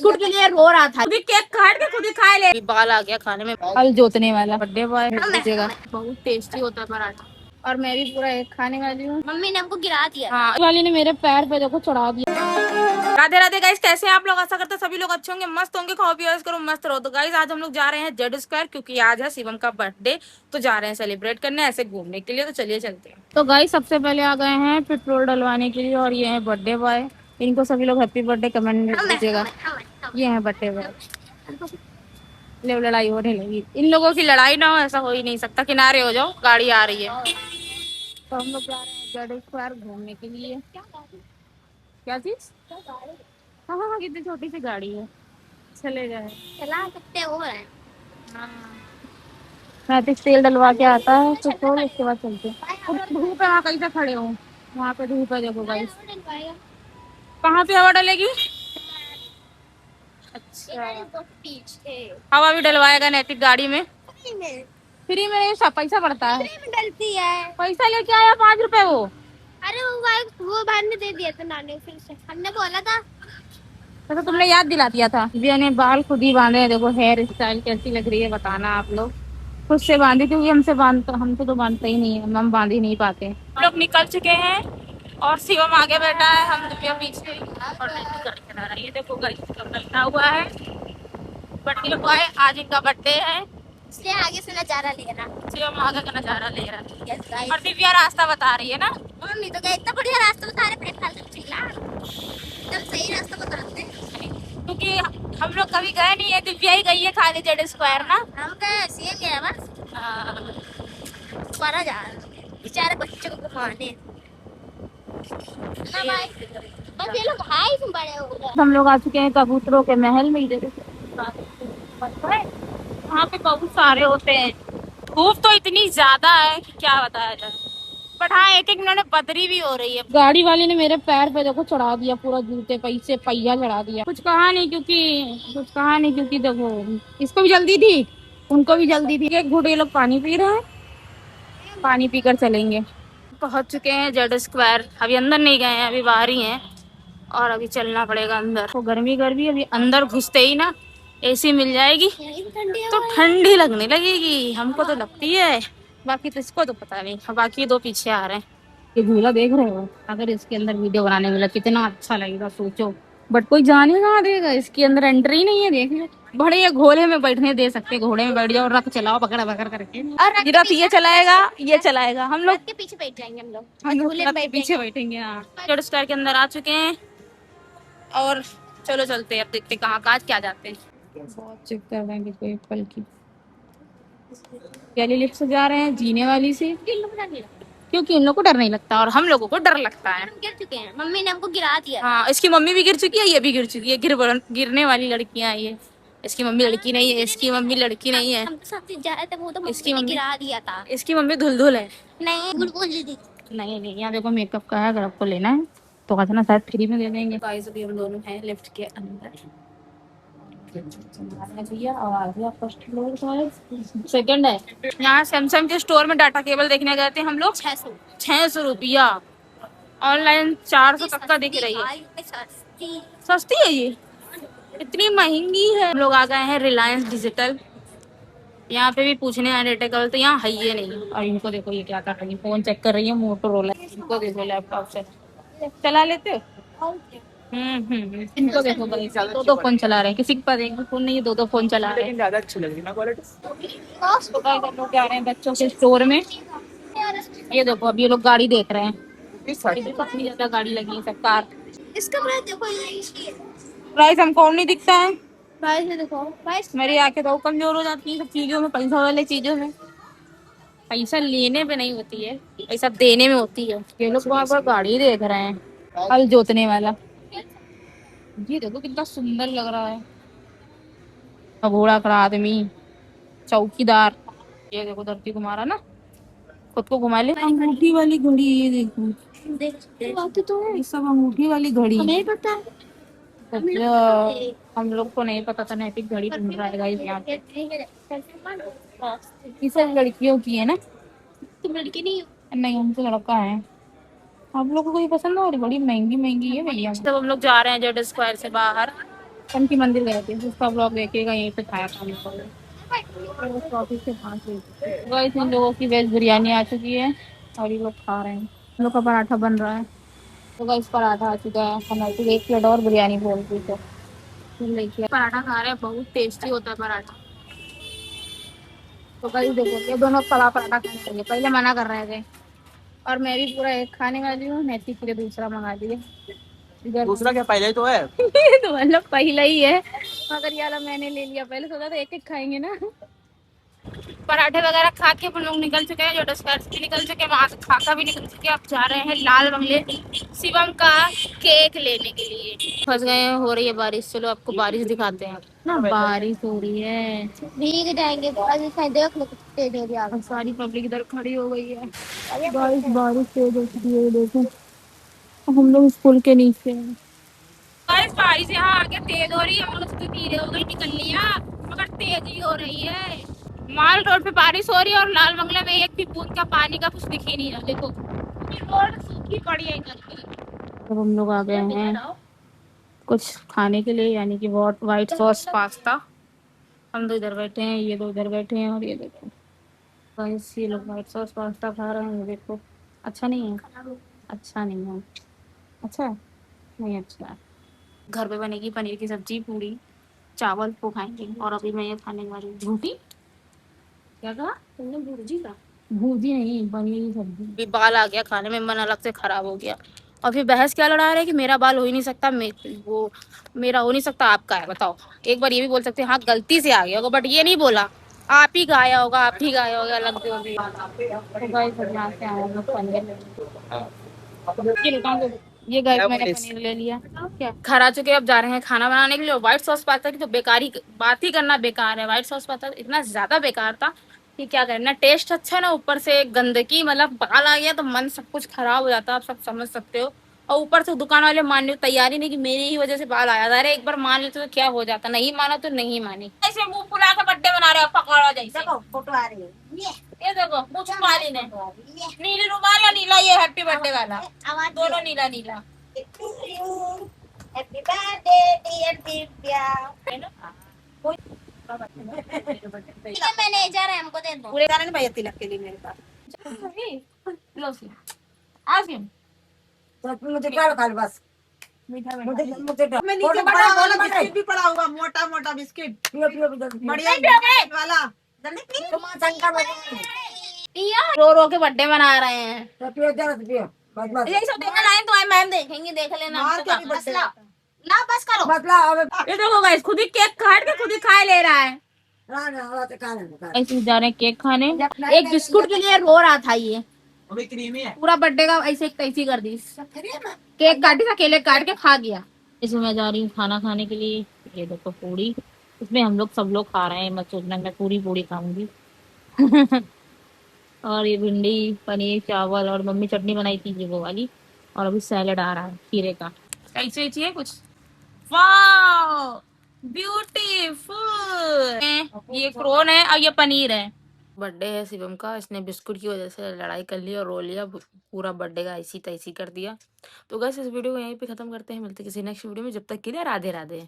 Biscuit के लिए रो रहा था, खुद ही केक काट के खुद ही खा ले। बाल आ गया खाने में, बाल जोतने वाला बर्थडे बॉय दीजिएगा। बहुत टेस्टी होता है पराठा। और मैं भी पूरा एक खाने वाली हूँ। मम्मी ने हमको गिरा दिया। हाँ, वाली ने मेरे पैर पे देखो चढ़ा दिया। राधे राधे गाइस, कैसे हैं आप लोग? आशा करते हैं सभी लोग अच्छे होंगे, मस्त होंगे, खाओ पियो करो मस्त रहो। तो गाइस आज हम लोग जा रहे हैं जेड स्क्वायर, क्योंकि आज है शिवम का बर्थडे। तो जा रहे हैं सेलिब्रेट करने, ऐसे घूमने के लिए। तो चलिए चलते हैं। तो गाइस सबसे पहले आ गए हैं पेट्रोल डलवाने के लिए, और ये है बर्थडे बॉय। इनको सभी लोग हैप्पी बर्थडे कमेंट में दीजिएगा। ये है बर्थडे बॉय। ले लड़ाई होने लगी, इन लोगों की लड़ाई ना हो ऐसा हो ही नहीं सकता। किनारे हो जाओ, गाड़ी आ रही है। तो हम लोग जा रहे हैं जेड स्क्वायर घूमने के लिए। क्या चीज? हाँ हाँ हाँ, कितनी छोटी सी गाड़ी है, चले जाए, चला सकते हो। हाँ, मैं तो तेल डलवा के आता है तो छोड़, उसके बाद चलते हैं। उधर धूप है, वहाँ कहीं से खड़े हो, वहाँ पे धूप है, देखो गाइस। कहाँ पे हवा डलेगी? अच्छा, हवा भी डलवाएगा नैतिक गाड़ी में? फ्री में सब पैसा पड़ता है, फ्री में डलती है। पैसा लेके आया 5 रुपए वो। अरे वो भाई ने दे दिया था नानी, फिर से हमने बोला था तो तुमने याद दिला दिया था। दिव्या ने बाल खुद ही बांधे हैं, देखो हेयर स्टाइल कैसी लग रही है बताना आप लोग। खुद से बांधी, क्योंकि हमसे तो बांधते ही नहीं है, हम बांध ही नहीं पाते। हम लोग निकल चुके हैं और शिवम आगे बैठा है, हम दिव्या पीछे। और गाड़ी चला रहा है, ये देखो गाड़ी बैठा हुआ है। बर्थडे बॉय, आज इनका बर्थडे है, इसलिए आगे से नजारा ले रहा है। शिवम आगे का नजारा ले रहा है और दिव्या रास्ता बता रही है ना। मम्मी तो इतना बढ़िया रास्ता बता रहे, एकदम सही रास्ता बताते हैं। क्योंकि हम लोग कभी गए नहीं है, दिव्या ही गई है खाली जेड स्क्वायर ना। हम गए सीए गए बस। दोबारा जा रहे हैं बेचारे बच्चों को घुमाने। बस ये लोग हाई से बड़े हो गए। हम लोग आ चुके हैं कबूतरों के महल में। वहाँ पे बहुत सारे होते हैं। धूप तो इतनी ज्यादा है कि क्या बताया जाए। बट हाँ, एक एक मिनट बदरी भी हो रही है। गाड़ी वाले ने मेरे पैर पे देखो चढ़ा दिया, पूरा जूते पैसे पहिया चढ़ा दिया। कुछ कहा नहीं क्योंकि देखो इसको भी जल्दी थी, उनको भी जल्दी थी। एक घूट ये लोग पानी पी रहे हैं, पानी पीकर चलेंगे। पहुंच चुके हैं जेड स्क्वायर, अभी अंदर नहीं गए हैं, अभी बाहर ही हैं। और अभी चलना पड़ेगा अंदर। तो गर्मी अभी अंदर घुसते ही ना एसी मिल जाएगी तो ठंडी लगने लगेगी। हमको तो लगती है, बाकी तो इसको तो पता नहीं। बाकी 2 पीछे आ रहे हैं। ये झूला देख रहे हो? अगर इसके अंदर वीडियो बनाने मिला कितना अच्छा लगेगा सोचो। बट कोई जाने कहाँ देगा, इसके अंदर एंट्री नहीं है। देख लो, बड़े ये घोड़े में बैठने दे सकते, घोड़े में बैठ जाओ, रथ चलाओ पकड़ पकड़ करके। और रथ ये चलाएगा, ये चलाएगा, हम लोग के पीछे बैठ जाएंगे। हम लोग पीछे बैठेंगे। हाँ, जेड स्क्वायर के अंदर आ चुके हैं और चलो चलते हैं, अब देखते कहाँ कहाँ क्या जाते हैं। बहुत चेक कर रहे हैं कोई पल की। पहली लिफ्ट से जा रहे हैं, जीने वाली से, क्योंकि इन लोगों को डर नहीं लगता और हम लोगों को डर लगता है। गिर चुके हैं, मम्मी ने हमको गिरा दिया। हाँ, इसकी मम्मी भी गिर चुकी है, ये भी गिर चुकी है। गिरने वाली लड़कियां ये। इसकी मम्मी लड़की नहीं है, इसकी मम्मी लड़की नहीं है। हम तो साथ जा रहे थे, वो तो इसकी मम्मी गिरा दिया था। इसकी मम्मी धुलधुल है। नहीं, यहाँ देखो मेकअप का है, अगर आपको लेना है तो कहते ना शायद फ्री में दे देंगे। गाइस अभी हम दोनों हैं लिफ्ट के अंदर। भैया और आ गया फर्स्ट फ्लोर का, सेकंड है। यहाँ सैमसंग के स्टोर में डाटा केबल देखने गए थे हम लोग। 600 रुपया, ऑनलाइन 400 तक का दिख रही है। सस्ती है ये, इतनी महंगी है। हम लोग आ गए हैं रिलायंस डिजिटल। यहाँ पे भी पूछने आए डेटा केबल, तो यहाँ है ये नहीं। और इनको देखो ये क्या कर रही है, फोन चेक कर रही है, मोटोरोला। इनको देखो लैपटॉप से चला लेते हो। इनको देखो, 2 फोन चला रहे हैं, किसी के पास एक फोन नहीं है, 2 फोन चला रहे हैं। ज्यादा अच्छी लग रही है क्वालिटी। लोग जा रहे हैं बच्चों के स्टोर में। ये देखो अभी ये लोग गाड़ी देख रहे हैं, कितनी ज्यादा गाड़ी लगी है सब कार। इसका प्राइस देखो, प्राइस हमको और नहीं दिखता है। प्राइस देखो, प्राइस मेरी आंखें तो कमजोर हो जाती है सब चीजों में, पैसा वाले चीजों में। पैसा लेने पे नहीं होती है, पैसा देने में होती है। ये लोग वहाँ पर गाड़ी देख रहे हैं, हल जोतने वाला। ये देखो कितना सुंदर लग रहा है, घोड़ा खड़ा आदमी, चौकीदार। ये देखो धरती घुमा रहा ना, खुद को घुमा ले। अंगूठी वाली घड़ी, ये देखो तो है, सब अंगूठी वाली घड़ी। हमें पता है, हम लोग को नहीं पता था। नैतिक घड़ी ढूंढ रहा है यहाँ पे। ये सब लड़कियों की है ना? तुम लड़की नहीं, हम तो लड़का है। आप लोगों को ये पसंद है? और बड़ी महंगी महंगी है भैया। सब हम लोग जा रहे हैं जेड स्क्वायर से बाहर, की मंदिर गए थे, उसका ब्लॉग देखिएगा, यहीं पे खाया था हम लोगों ने। तो ऑफिस से 5 बजे गाइस इन लोगों की वेज बिरयानी आ चुकी है और ये लोग खा रहे हैं। हम लोग का पराठा बन रहा है। तो गाइस पराठा आ चुका है, हम लोग 1 प्लेट और बिरयानी बोल रही तो देखिए पराठा खा रहे हैं, बहुत टेस्टी होता है पराठा। तो गाइस देखो ये दोनों पराठा खाने लगे, पहले मना कर रहे थे और मैं भी पूरा एक खाने वाली हूँ, नैतिक के लिए दूसरा मंगा दिए। दूसरा क्या पहले ही तो है तो मतलब पहला ही है, मगर ये वाला मैंने ले लिया, पहले सोचा था एक एक खाएंगे ना। पराठे वगैरह खा के हम लोग निकल चुके हैं, जो डिस्कर्स भी निकल चुके हैं, वहां से खाका भी निकल चुके हैं। अब जा रहे हैं लाल बंगले शिवम का केक लेने के लिए। फंस गए हैं, हो रही है बारिश, चलो आपको बारिश दिखाते हैं ना, बारिश हो रही है, भीग जाएंगे, देख लो कितनी तेज हो रही है, सारी पब्लिक इधर खड़ी हो गई है। बारिश बारिश तेज हो चुकी है, देखो हम लोग स्कूल के नीचे हैं। बारिश यहाँ आगे तेज हो रही है, हम लोग तो धीरे हो गई निकल लिया, मगर तेज ही हो रही है। माल रोड पे बारिश हो रही है और लाल बंगले में एक भी बूंद का पानी का कुछ दिख ही नहीं रहा, देखो रोड सूखी पड़ी है इधर की। अब हम लोग आ गए हैं कुछ खाने के लिए, यानी कि व्हाइट सॉस पास्ता। हम दो इधर बैठे हैं, ये दो इधर बैठे हैं और ये देखो गाइस ये लोग व्हाइट सॉस पास्ता खा रहे हैं, देखो अच्छा नहीं है, अच्छा नहीं है, अच्छा है नहीं, अच्छा है। घर पे बनेगी पनीर की सब्जी, पूरी चावल वो खाएंगे। और अभी मैं ये खाने वाली हूँ भूटी। क्या कहा तुमने? भूजी का? भूजी नहीं, पनीर की सब्जी। भी बाल आ गया खाने में, मन अलग से खराब हो गया। और फिर बहस क्या लड़ा रहे हैं कि मेरा बाल हो ही नहीं सकता, वो मेरा हो नहीं सकता, आपका है, बताओ। एक बार ये भी बोल सकते हैं हाँ गलती से आ गया होगा, बट ये नहीं बोला आप ही गाया होगा, आप ही गाया होगा, अलग से होगी। तो गाइस अब यहाँ से आए हम लोग पनीर लेने। ये गाइस मैंने पनीर ले लिया, क्या घर आ चुके हैं, अब जा रहे हैं खाना बनाने के लिए। व्हाइट सॉस पास्ता की तो बेकारी बात ही करना बेकार है, व्हाइट सॉस पास्ता इतना ज्यादा बेकार था कि क्या करें ना, टेस्ट अच्छा ना, ऊपर से गंदगी, मतलब बाल आ गया तो मन सब कुछ खराब हो जाता है, आप सब समझ सकते हो। और ऊपर से दुकान वाले मानने को तैयार ही नहीं कि मेरी ही वजह से बाल आया था। अरे एक बार मान लेते तो क्या हो जाता, नहीं माना तो नहीं मानी, ऐसे मुंह फुला के बर्थडे बना रहे हो पकौड़ा जैसे। देखो फोटो आ रही है, ये देखो मुंह छुपा ली ने, नीली रुमाल या नीला ये हैप्पी बर्थडे वाला, दोनों नीला नीला। Happy birthday dear Divya. Manager है, हमको दे दो पूरे गाने भैया तिलक के लिए मेरे पास। लो सी आज गेम तो मुझे क्या खा बस मीठा मुझे मैं नीचे बड़ा वाला बिस्किट भी पड़ा होगा, मोटा मोटा बिस्किट पियो पियो बढ़िया वाला जल्दी तुम शंकर पियो। रो रो के बर्थडे मना रहे हैं, तो पियो जरा पियो बस बस यही सब देखना लाइन तो मैम देखेंगे, देख लेना ना, बस करो मतलब। ये देखो गाइस खुद ही केक काट के खुद ही खा ले रहा है। ऐसे जा रहे हैं केक खाने, एक बिस्कुट के लिए रो रहा था ये, पूरा बर्थडे का ऐसे एक तैसी कर दी, केक काटी था, अकेले काट के खा गया। इसमें मैं जा रही हूँ खाना खाने के लिए, ये देखो पूरी, इसमें हम लोग सब लोग खा रहे हैं, मत सोचना मैं पूरी पूरी खाऊंगी। और ये भिंडी पनीर चावल और मम्मी चटनी बनाई थी ये वो वाली, और अभी सैलेड आ रहा है खीरे का। कैसे चाहिए कुछ, वाओ ब्यूटीफुल। ये क्रोन है और ये पनीर है। बर्थडे है शिवम का, इसने बिस्कुट की वजह से लड़ाई कर ली और रो लिया, पूरा बर्थडे का ऐसी तैसी कर दिया। तो गाइस इस वीडियो को यहीं पे खत्म करते हैं, मिलते हैं किसी नेक्स्ट वीडियो में, जब तक के लिए राधे राधे।